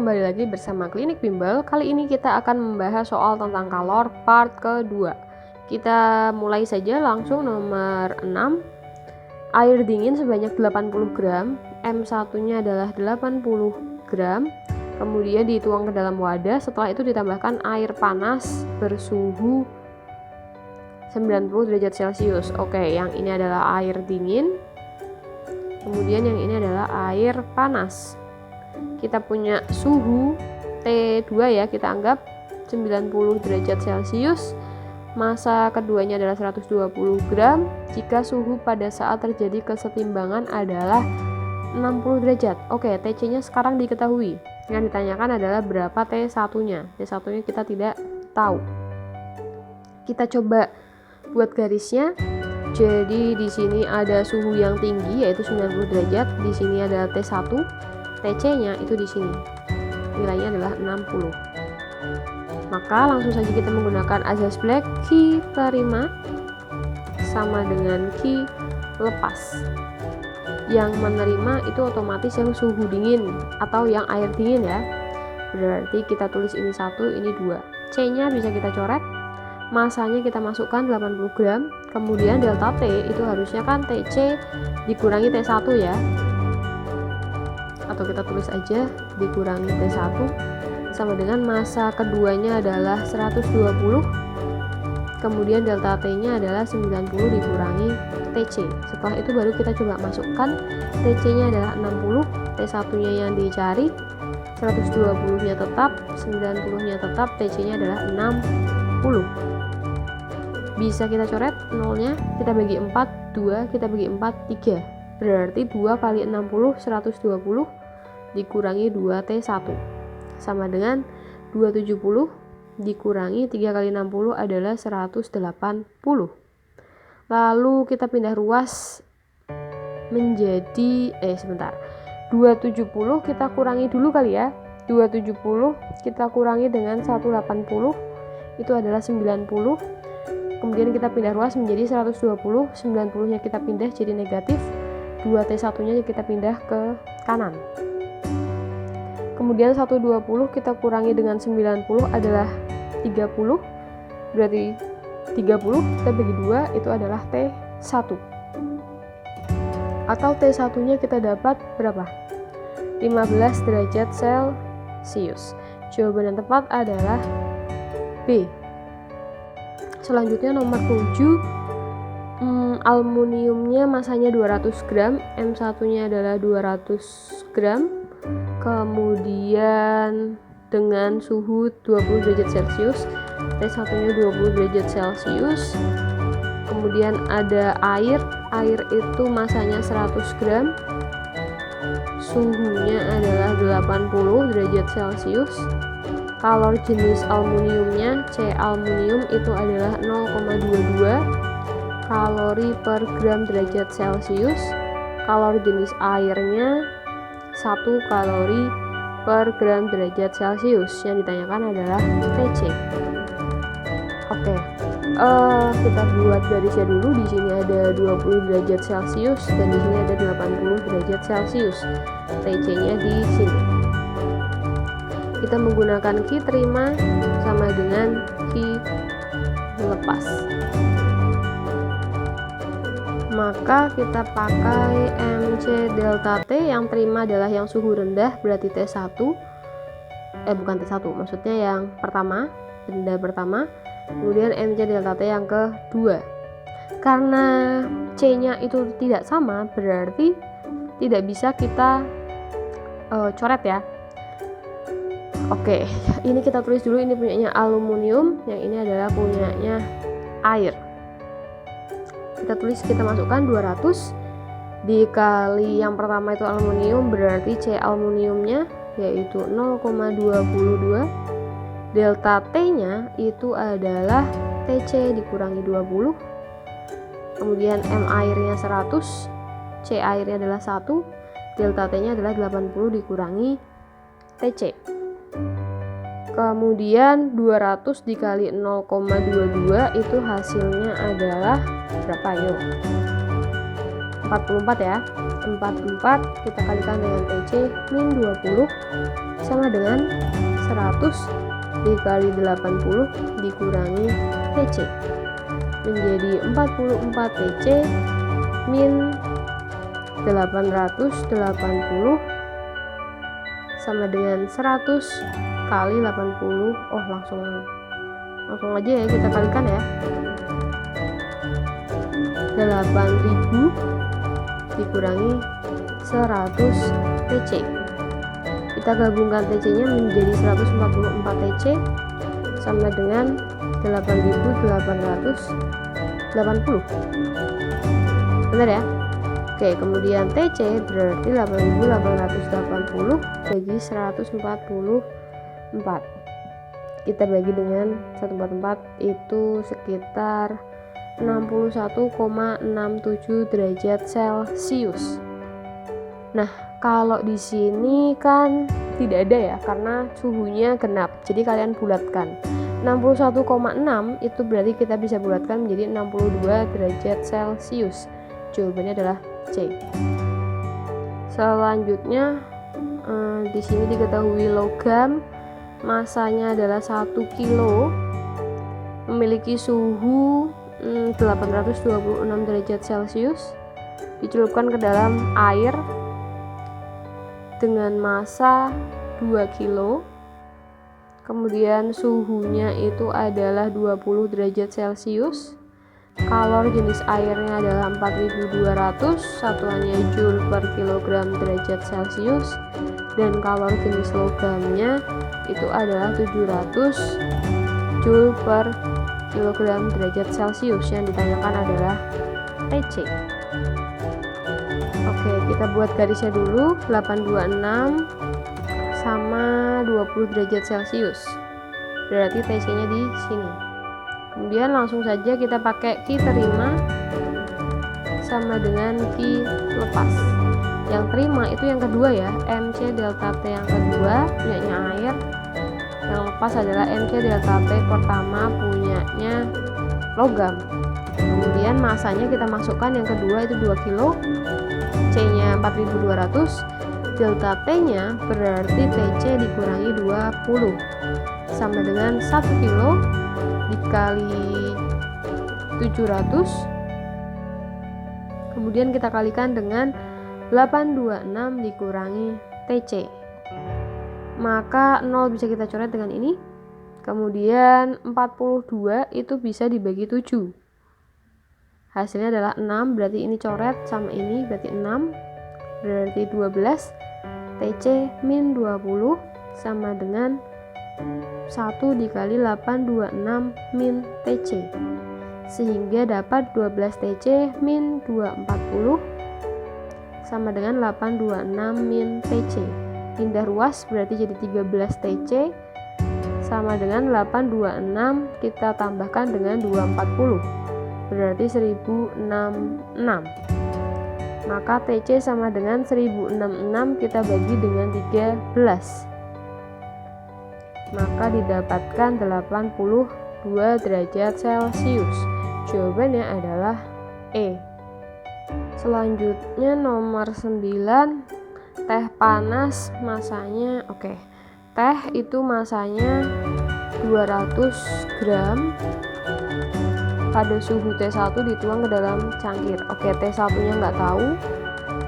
kembali lagi bersama Klinik Bimbel. Kali ini kita akan membahas soal tentang kalor part kedua. Kita mulai saja langsung nomor 6. Air dingin sebanyak 80 gram, M1-nya adalah 80 gram. Kemudian dituang ke dalam wadah, setelah itu ditambahkan air panas bersuhu 90 derajat Celcius. Oke, yang ini adalah air dingin. Kemudian yang ini adalah air panas. Kita punya suhu T2 ya, kita anggap 90 derajat Celcius. Massa keduanya adalah 120 gram. Jika suhu pada saat terjadi kesetimbangan adalah 60 derajat. Oke, TC-nya sekarang diketahui. Yang ditanyakan adalah berapa T1-nya. T1-nya kita tidak tahu. Kita coba buat garisnya. Jadi di sini ada suhu yang tinggi yaitu 90 derajat. Di sini ada T1. TC-nya itu di sini. Nilainya adalah 60. Maka langsung saja kita menggunakan azas Black, Q prima sama dengan Q lepas. Yang menerima itu otomatis yang suhu dingin atau yang air dingin ya. Berarti kita tulis ini 1, ini 2. C-nya bisa kita coret. Masanya kita masukkan 80 gram. Kemudian delta T itu harusnya kan TC dikurangi T1 ya. Atau kita tulis aja dikurangi T1 sama dengan massa keduanya adalah 120, kemudian delta T nya adalah 90 dikurangi TC. Setelah itu baru kita coba masukkan, TC nya adalah 60, T1 nya yang dicari, 120 nya tetap, 90 nya tetap, TC nya adalah 60. Bisa kita coret 0 nya, kita bagi 4, 2, kita bagi 4, 3. Berarti 2 kali 60, 120 dikurangi 2T1 sama dengan 270 dikurangi 3 kali 60 adalah 180. Lalu kita pindah ruas menjadi 270 kita kurangi dulu kali ya. 270 kita kurangi dengan 180 itu adalah 90. Kemudian kita pindah ruas menjadi 120, 90 nya kita pindah jadi negatif, 2T1 nya kita pindah ke kanan. Kemudian 120 kita kurangi dengan 90 adalah 30. Berarti 30 kita bagi 2 itu adalah T1. Atau T1 nya kita dapat berapa? 15 derajat Celcius. Jawaban yang tepat adalah B. Selanjutnya nomor 7. Aluminiumnya masanya 200 gram, M1 nya adalah 200 gram. Kemudian dengan suhu 20 derajat Celcius, T1 nya 20 derajat Celcius. Kemudian ada air itu masanya 100 gram, suhunya adalah 80 derajat Celcius. Kalor jenis aluminiumnya, C aluminium itu adalah 0,22 kalori per gram derajat Celcius. Kalor jenis airnya 1 kalori per gram derajat Celcius. Yang ditanyakan adalah TC. Oke, kita buat garisnya dulu. Di sini ada 20 derajat Celcius dan di sini ada 80 derajat Celcius. TC-nya di sini. Kita menggunakan Q terima sama dengan Q lepas. Maka kita pakai MC delta T, yang terima adalah yang suhu rendah berarti T1, bukan T1 maksudnya yang pertama, benda pertama. Kemudian MC delta T yang kedua. Karena C nya itu tidak sama berarti tidak bisa kita coret ya. Oke, ini kita tulis dulu, ini punyanya aluminium, yang ini adalah punyanya air. Kita tulis, kita masukkan 200 dikali yang pertama itu aluminium berarti C aluminiumnya yaitu 0,22, delta T nya itu adalah TC dikurangi 20, kemudian M airnya 100, C airnya adalah 1, delta T nya adalah 80 dikurangi TC. Kemudian 200 dikali 0,22 itu hasilnya adalah berapa yuk? 44 ya. 44 kita kalikan dengan TC min 20 sama dengan 100 dikali 80 dikurangi TC, menjadi 44 TC min 880 sama dengan 100 kali 80. Oh, langsung aja ya, kita kalikan ya. 8000 dikurangi 100 TC. Kita gabungkan TC-nya menjadi 144 TC sama dengan 8880. Benar ya? Oke, kemudian TC berarti 8880 bagi 144. Kita bagi dengan 144 itu sekitar 61,67 derajat Celcius. Nah, kalau di sini kan tidak ada ya, karena suhunya genap. Jadi kalian bulatkan. 61,6 itu berarti kita bisa bulatkan menjadi 62 derajat Celcius. Jawabannya adalah C. Selanjutnya di sini diketahui logam masanya adalah 1 kilo, memiliki suhu 826 derajat Celcius, dicelupkan ke dalam air dengan massa 2 kilo, kemudian suhunya itu adalah 20 derajat Celcius. Kalor jenis airnya adalah 4200, satuannya joule per kilogram derajat Celcius, dan kalor jenis logamnya itu adalah 700 joule per kilogram derajat Celcius. Yang ditanyakan adalah TC. Oke, kita buat garisnya dulu. 826 sama 20 derajat Celcius, berarti TC-nya di sini. Kemudian langsung saja kita pakai Ki terima sama dengan Ki lepas. Yang terima itu yang kedua ya, MC delta T yang kedua punyanya air. Yang lepas adalah MC delta T pertama punyanya logam. Kemudian masanya kita masukkan, yang kedua itu 2 kilo, C-nya 4200, delta T-nya berarti TC dikurangi 20 sama dengan 1 kilo dikali 700, kemudian kita kalikan dengan 826 dikurangi TC, maka 0 bisa kita coret dengan ini. Kemudian 42 itu bisa dibagi 7, hasilnya adalah 6, berarti ini coret sama ini berarti 6, berarti 12 TC min 20 sama dengan 1 dikali 826 min TC, sehingga dapat 12 TC min 240 sama dengan 826 min TC. Pindah ruas berarti jadi 13 TC sama dengan 826, kita tambahkan dengan 240 berarti 1066. Maka TC sama dengan 1066 kita bagi dengan 13, maka didapatkan 82 derajat Celcius. Jawabannya adalah E. Selanjutnya nomor 9, teh panas masanya. Oke, teh itu masanya 200 gram pada suhu T1 dituang ke dalam cangkir. Oke, T1 nya nggak tahu.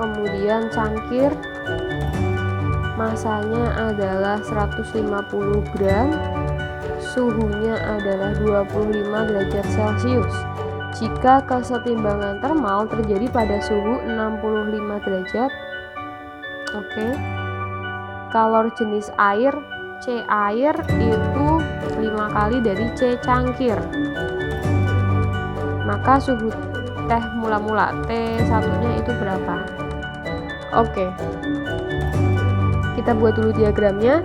Kemudian cangkir masanya adalah 150 gram, suhunya adalah 25 derajat Celcius. Jika kesetimbangan termal terjadi pada suhu 65 derajat, oke, kalor jenis air C air itu 5 kali dari C cangkir, maka suhu teh mula-mula T1 nya itu berapa? Oke, kita buat dulu diagramnya.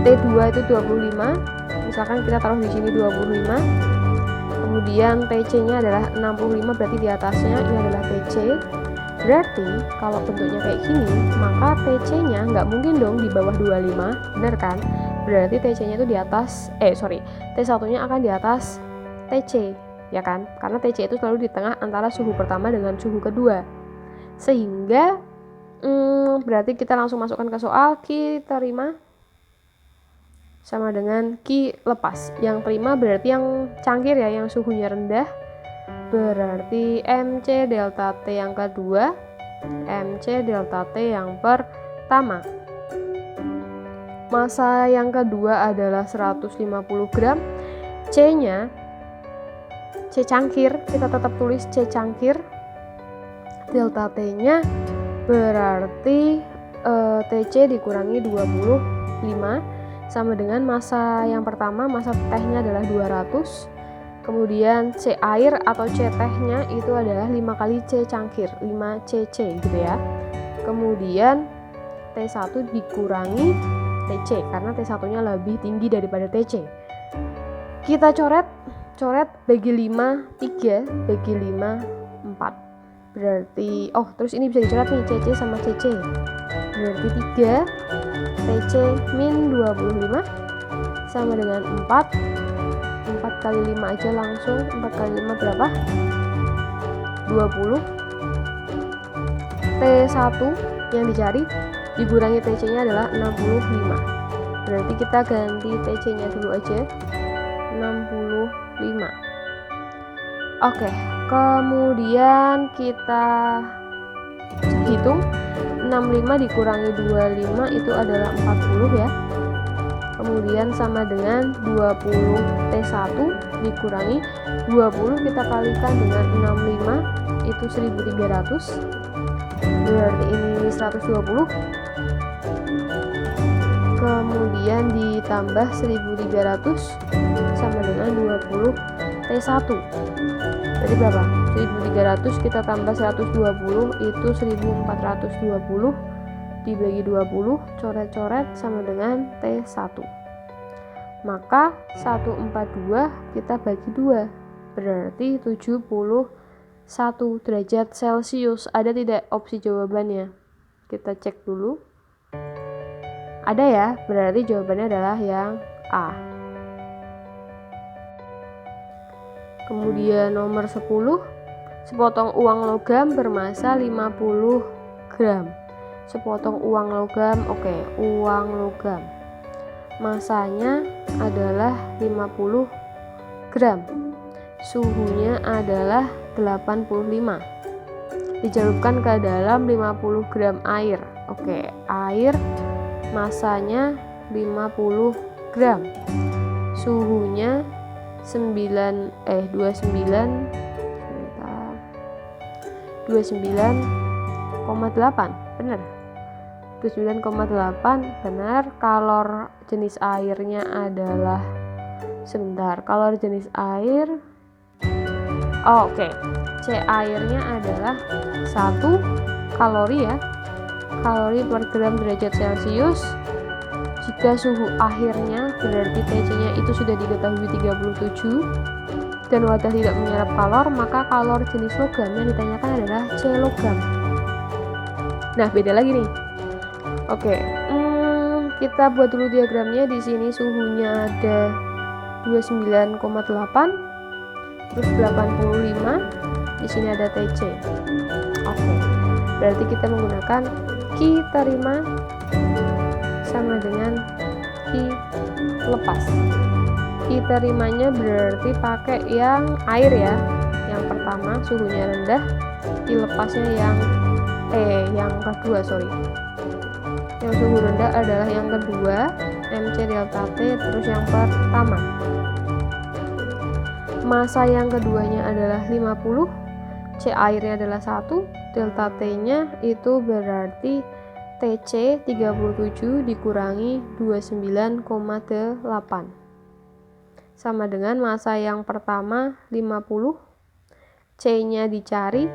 T2 itu 25, misalkan kita taruh di sini 25, kemudian TC-nya adalah 65, berarti di atasnya ini adalah TC. Berarti kalau bentuknya kayak gini, maka TC-nya nggak mungkin dong di bawah 25, bener kan? Berarti TC-nya itu di atas, T1-nya akan di atas TC, ya kan? Karena TC itu selalu di tengah antara suhu pertama dengan suhu kedua. Sehingga Berarti kita langsung masukkan ke soal. Ki terima sama dengan Ki lepas. Yang terima berarti yang cangkir ya, yang suhunya rendah. Berarti MC delta T yang kedua, MC delta T yang pertama. Massa yang kedua adalah 150 gram. C-nya, C cangkir, kita tetap tulis C cangkir. Delta T-nya berarti TC dikurangi 25 sama dengan massa yang pertama, massa tehnya adalah 200. Kemudian C air atau C tehnya itu adalah 5 kali C cangkir, 5 cc gitu ya. Kemudian T1 dikurangi TC karena T1-nya lebih tinggi daripada TC. Kita coret bagi 5 3, bagi 5 4. Berarti terus ini bisa dicoret nih, CC sama CC. Berarti 3 TC min 25 sama dengan 4 kali 5 aja langsung. 4 kali 5 berapa? 20. T1 yang dicari dikurangi TC-nya adalah 65. Berarti kita ganti TC-nya dulu aja, 65. Oke, kemudian kita hitung 65 dikurangi 25 itu adalah 40 ya. Kemudian sama dengan 20 T1 dikurangi 20 kita kalikan dengan 65 itu 1300. Berarti ini 120. Kemudian ditambah 1300 sama dengan 20 T1. Jadi berapa? 1300 kita tambah 120 itu 1420 dibagi 20, coret-coret sama dengan T1. Maka 142 kita bagi 2 berarti 71 derajat Celcius. Ada tidak opsi jawabannya? Kita cek dulu. Ada ya, berarti jawabannya adalah yang A. Kemudian nomor 10, sepotong uang logam bermassa 50 gram. Sepotong uang logam, uang logam. Massanya adalah 50 gram. Suhunya adalah 85. Dicelupkan ke dalam 50 gram air. Air massanya 50 gram. Suhunya 29,8 benar. 29,8 benar. Kalor jenis airnya adalah kalor jenis air C airnya adalah 1 kalori ya, kalori per gram derajat Celcius. Jika suhu akhirnya berarti TC-nya itu sudah diketahui 37 dan wadah tidak menyerap kalor, maka kalor jenis logam yang ditanyakan adalah C logam. Nah, beda lagi nih. Kita buat dulu diagramnya. Di sini suhunya ada 29,8 terus 85. Di sini ada TC. Berarti kita menggunakan Ki terima sama dengan Ki lepas. Ki terimanya berarti pakai yang air ya, yang pertama suhunya rendah. Ki lepasnya yang kedua, yang suhu rendah adalah yang kedua, MC delta T, terus yang pertama. Massa yang keduanya adalah 50, C airnya adalah 1, delta T-nya itu berarti TC 37 dikurangi 29,8 sama dengan massa yang pertama 50, C-nya dicari,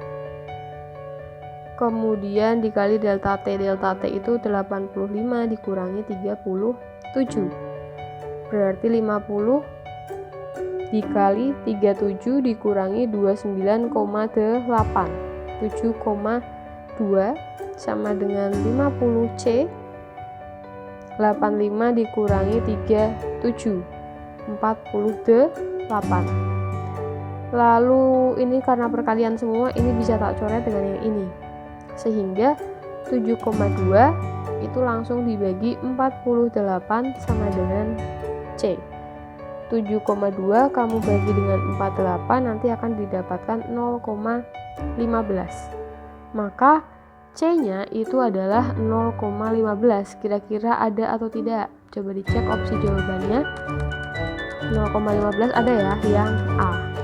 kemudian dikali delta T itu 85 dikurangi 37 berarti 50 dikali 37 dikurangi 29,8 7,2 sama dengan 50C. 85 dikurangi 37 48. Lalu ini karena perkalian semua, ini bisa tak coret dengan yang ini, sehingga 7,2 itu langsung dibagi 48 sama dengan C. 7,2 kamu bagi dengan 48 nanti akan didapatkan 0,15. Maka C-nya itu adalah 0,15. Kira-kira ada atau tidak? Coba dicek opsi jawabannya. 0,15 ada ya, yang A.